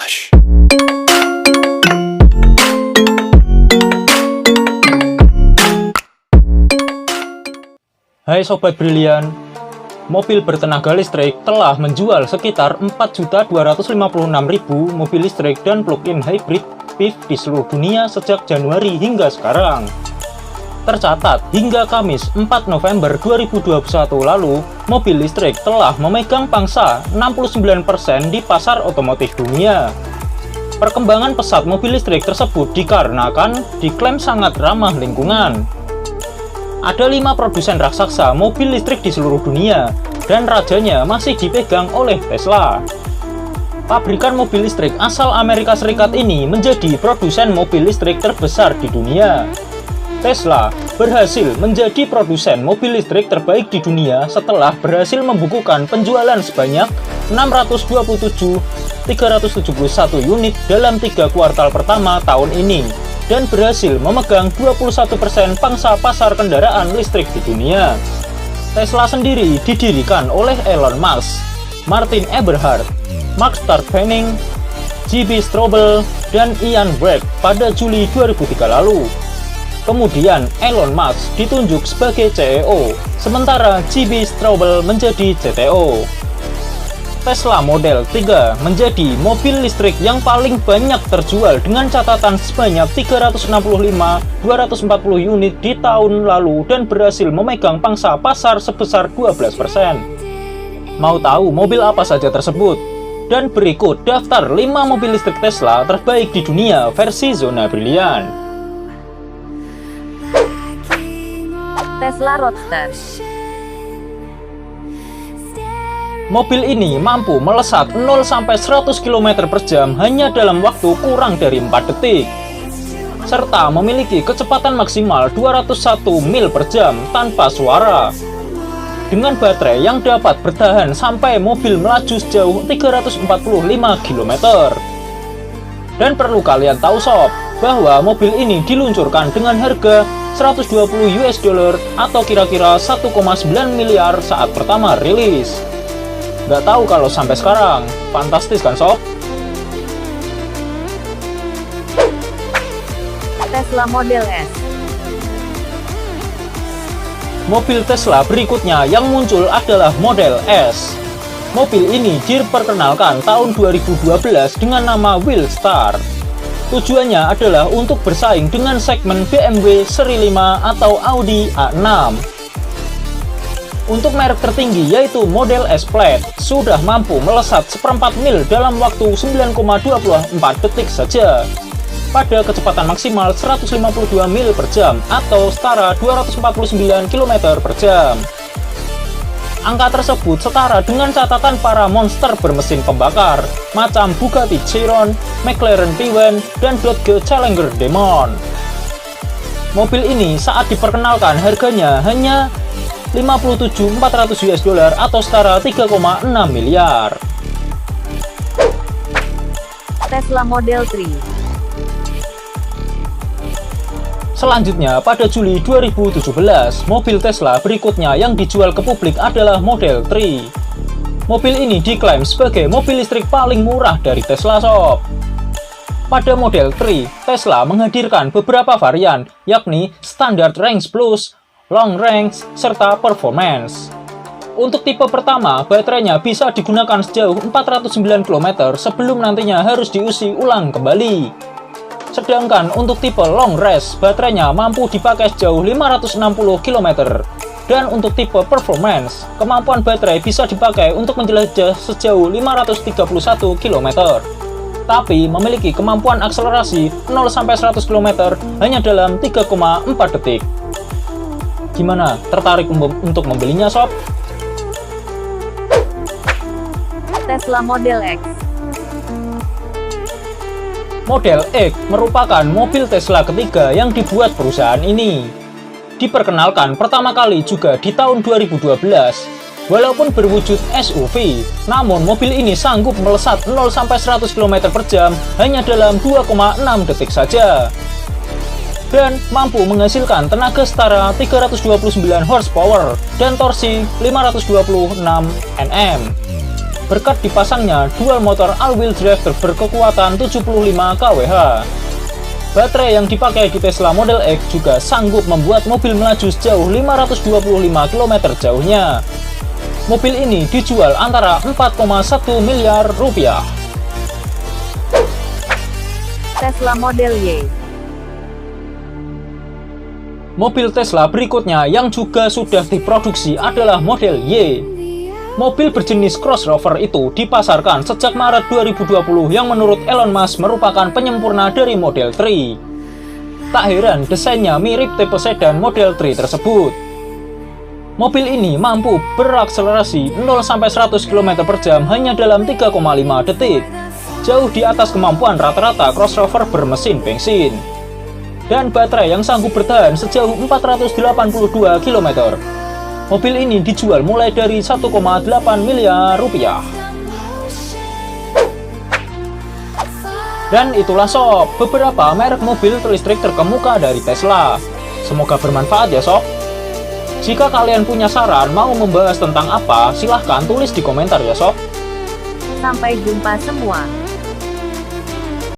Rush. Hai Sobat Brilian, mobil bertenaga listrik telah menjual sekitar 4.256.000 mobil listrik dan plug-in hybrid PHEV di seluruh dunia sejak Januari hingga sekarang. Tercatat, hingga Kamis 4 November 2021 lalu, mobil listrik telah memegang pangsa 69% di pasar otomotif dunia. Perkembangan pesat mobil listrik tersebut dikarenakan diklaim sangat ramah lingkungan. Ada 5 produsen raksasa mobil listrik di seluruh dunia, dan rajanya masih dipegang oleh Tesla. Pabrikan mobil listrik asal Amerika Serikat ini menjadi produsen mobil listrik terbesar di dunia. Tesla berhasil menjadi produsen mobil listrik terbaik di dunia setelah berhasil membukukan penjualan sebanyak 627.371 unit dalam 3 kuartal pertama tahun ini, dan berhasil memegang 21% pangsa pasar kendaraan listrik di dunia. Tesla sendiri didirikan oleh Elon Musk, Martin Eberhard, Mark Tarpenning, J.B. Straubel, dan Ian Wright pada Juli 2003 lalu. Kemudian Elon Musk ditunjuk sebagai CEO, sementara J.B. Straubel menjadi CTO. Tesla Model 3 menjadi mobil listrik yang paling banyak terjual dengan catatan sebanyak 365.240 unit di tahun lalu dan berhasil memegang pangsa pasar sebesar 12%. Mau tahu mobil apa saja tersebut? Dan berikut daftar 5 mobil listrik Tesla terbaik di dunia versi Zona Brilian. Tesla Roadster. Mobil ini mampu melesat 0-100 km per jam hanya dalam waktu kurang dari 4 detik, serta memiliki kecepatan maksimal 201 mil per jam tanpa suara. Dengan baterai yang dapat bertahan sampai mobil melaju sejauh 345 km. Dan perlu kalian tahu sob, bahwa mobil ini diluncurkan dengan harga 120 US dollar atau kira-kira 1,9 miliar saat pertama rilis. Nggak tahu kalau sampai sekarang, fantastis kan sob? Tesla Model S. Mobil Tesla berikutnya yang muncul adalah Model S. Mobil ini diperkenalkan tahun 2012 dengan nama Wheelstar. Tujuannya adalah untuk bersaing dengan segmen BMW seri 5 atau Audi A6. Untuk merek tertinggi yaitu Model S Plaid sudah mampu melesat seperempat mil dalam waktu 9,24 detik saja pada kecepatan maksimal 152 mil per jam atau setara 249 km per jam. Angka tersebut setara dengan catatan para monster bermesin pembakar macam Bugatti Chiron, McLaren P1, dan Dodge Challenger Demon. Mobil ini saat diperkenalkan harganya hanya 57.400 US dollar atau setara 3,6 miliar. Tesla Model 3. Selanjutnya, pada Juli 2017, mobil Tesla berikutnya yang dijual ke publik adalah Model 3. Mobil ini diklaim sebagai mobil listrik paling murah dari Tesla sob. Pada Model 3, Tesla menghadirkan beberapa varian, yakni Standard Range Plus, Long Range, serta Performance. Untuk tipe pertama, baterainya bisa digunakan sejauh 409 km sebelum nantinya harus diisi ulang kembali. Sedangkan untuk tipe Long Range, baterainya mampu dipakai sejauh 560 km. Dan untuk tipe Performance, kemampuan baterai bisa dipakai untuk menjelajah sejauh 531 km. Tapi memiliki kemampuan akselerasi 0-100 km hanya dalam 3,4 detik. Gimana? Tertarik untuk membelinya sob? Tesla Model X. Model X merupakan mobil Tesla ketiga yang dibuat perusahaan ini. Diperkenalkan pertama kali juga di tahun 2012. Walaupun berwujud SUV, namun mobil ini sanggup melesat 0-100 km per jam hanya dalam 2,6 detik saja. Dan mampu menghasilkan tenaga setara 329 horsepower dan torsi 526 Nm. berkat dipasangnya dual motor all-wheel drive berkekuatan 75 kWh. Baterai yang dipakai di Tesla Model X juga sanggup membuat mobil melaju sejauh 525 km jauhnya. Mobil ini dijual antara 4,1 miliar rupiah. Tesla Model Y. Mobil Tesla berikutnya yang juga sudah diproduksi adalah Model Y. Mobil berjenis crossover itu dipasarkan sejak Maret 2020 yang menurut Elon Musk merupakan penyempurna dari Model 3. Tak heran desainnya mirip tipe sedan Model 3 tersebut. Mobil ini mampu berakselerasi 0-100 km/jam hanya dalam 3,5 detik, jauh di atas kemampuan rata-rata crossover bermesin bensin. Dan baterai yang sanggup bertahan sejauh 482 km. Mobil ini dijual mulai dari 1,8 miliar rupiah. Dan itulah sob, beberapa merek mobil listrik terkemuka dari Tesla. Semoga bermanfaat ya sob. Jika kalian punya saran mau membahas tentang apa, silahkan tulis di komentar ya sob. Sampai jumpa semua.